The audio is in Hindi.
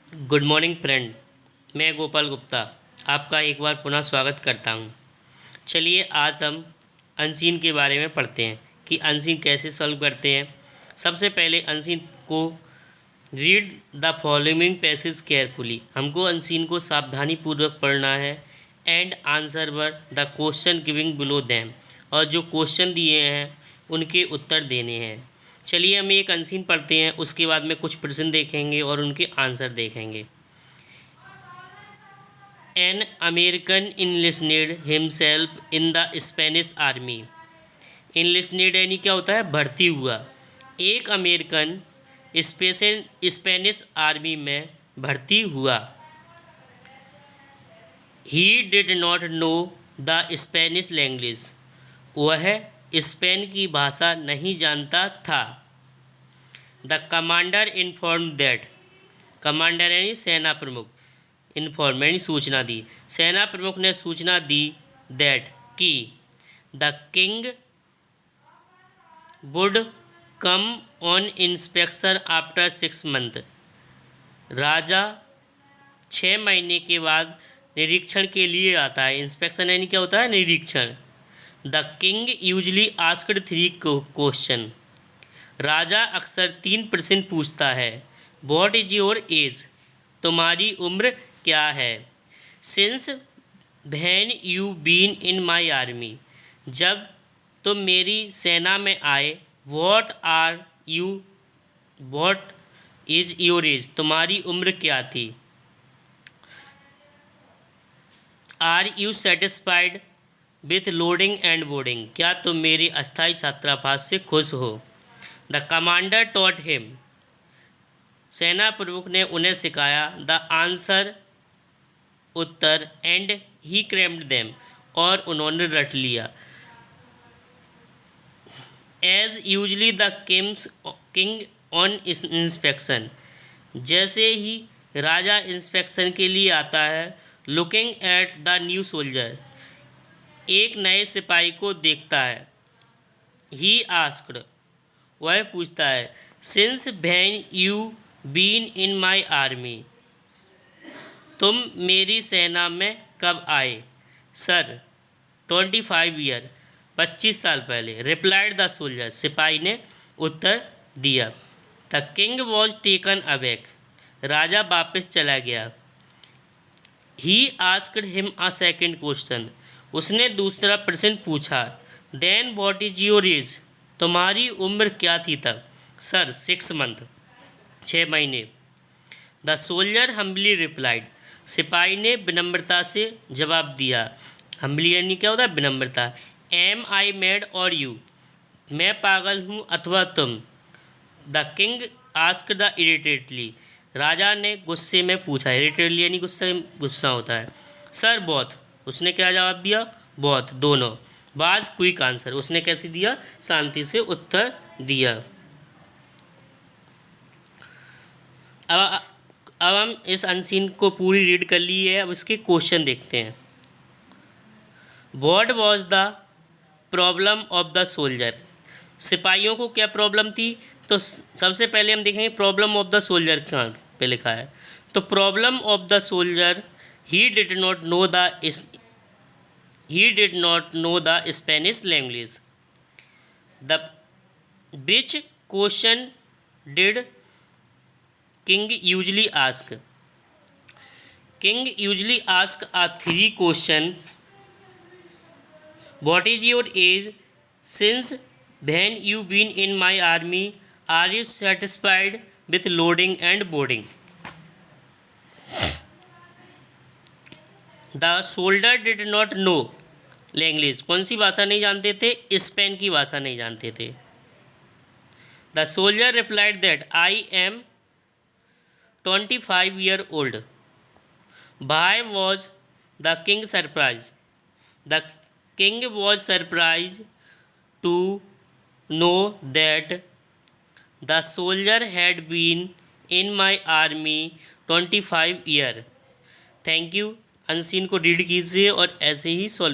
Good morning friend. मैं गोपाल गुप्ता आपका एक बार पुनः स्वागत करता हूँ। चलिए आज हम अनसीन के बारे में पढ़ते हैं कि अनसीन कैसे सॉल्व करते हैं। सबसे पहले अनसीन को read the following passage carefully, हमको अनसीन को सावधानीपूर्वक पढ़ना है। And answer were the question giving below them, और जो क्वेश्चन दिए हैं उनके उत्तर देने हैं। चलिए हम एक अनसीन पढ़ते हैं, उसके बाद में कुछ प्रश्न देखेंगे और उनके आंसर देखेंगे। An American enlisted himself in the Spanish army. Enlisted यानी क्या होता है? भर्ती हुआ। एक अमेरिकन स्पेनिश आर्मी में भर्ती हुआ। ही did not know the Spanish language, वह स्पेन की भाषा नहीं जानता था। The commander inform that, commander यानी सेना प्रमुख, इन्फॉर्म यानी सूचना दी, सेना प्रमुख ने सूचना दी दैट कि the king would come on inspection after 6 month, राजा 6 महीने के बाद निरीक्षण के लिए आता है। इंस्पेक्शन यानी क्या होता है? निरीक्षण। The king usually asked 3 question, राजा अक्सर 3 प्रश्न पूछता है। वॉट इज योर एज, तुम्हारी उम्र क्या है। Since when you been in my army, जब तुम मेरी सेना में आए। What are you, what is your age, तुम्हारी उम्र क्या थी। Are you satisfied with loading and boarding, क्या तुम मेरे अस्थायी छात्रावास से खुश हो। द कमांडर टॉट हिम, सेना प्रमुख ने उन्हें सिखाया। द आंसर, उत्तर। एंड ही क्रेम्ड देम, और उन्होंने रट लिया। As usually the king on inspection, जैसे ही राजा इंस्पेक्शन के लिए आता है। Looking at the new soldier, एक नए सिपाही को देखता है। ही आस्क्ड, वह पूछता है। Since when you been in my army, तुम मेरी सेना में कब आए। सर 25 ईयर, 25 साल पहले। रिप्लाइड द सोल्जर, सिपाही ने उत्तर दिया। The king was taken aback, राजा वापस चला गया। He asked him a second question, उसने दूसरा प्रश्न पूछा। Then what is your age, तुम्हारी उम्र क्या थी तब। सर 6 मंथ, 6 महीने। द सोल्जर हम्बली रिप्लाइड, सिपाही ने विनम्रता से जवाब दिया। हम्बली यानी क्या होता है? विनम्रता। एम आई मैड और यू, मैं पागल हूँ अथवा तुम। द किंग आस्क्ड द इरिटेटली, राजा ने गुस्से में पूछा। इरिटेटली यानी गुस्सा होता है। सर बोथ, उसने क्या जवाब दिया? बोथ, दोनों। वाज क्विक आंसर, उसने कैसे दिया? शांति से उत्तर दिया। अब हम इस अनसीन को पूरी रीड कर ली है। अब इसके क्वेश्चन देखते हैं। What was the problem of the soldier, सिपाहियों को क्या प्रॉब्लम थी। तो सबसे पहले हम देखेंगे प्रॉब्लम ऑफ द सोल्जर कहाँ पे लिखा है। तो problem of the soldier, he did not know the Spanish language. The which question did king usually ask, king usually ask a 3 questions. What is your age? Since when you been in my army? Are you satisfied with loading and boarding? The soldier did not know language, कौन सी भाषा नहीं जानते थे? स्पेन की भाषा नहीं जानते थे। The soldier replied that I am 25 year old. Why was the king surprised? The king was surprised to know that the soldier had been in my army 25 year. Thank you. Unseen को रीड कीजिए और ऐसे ही सॉल्व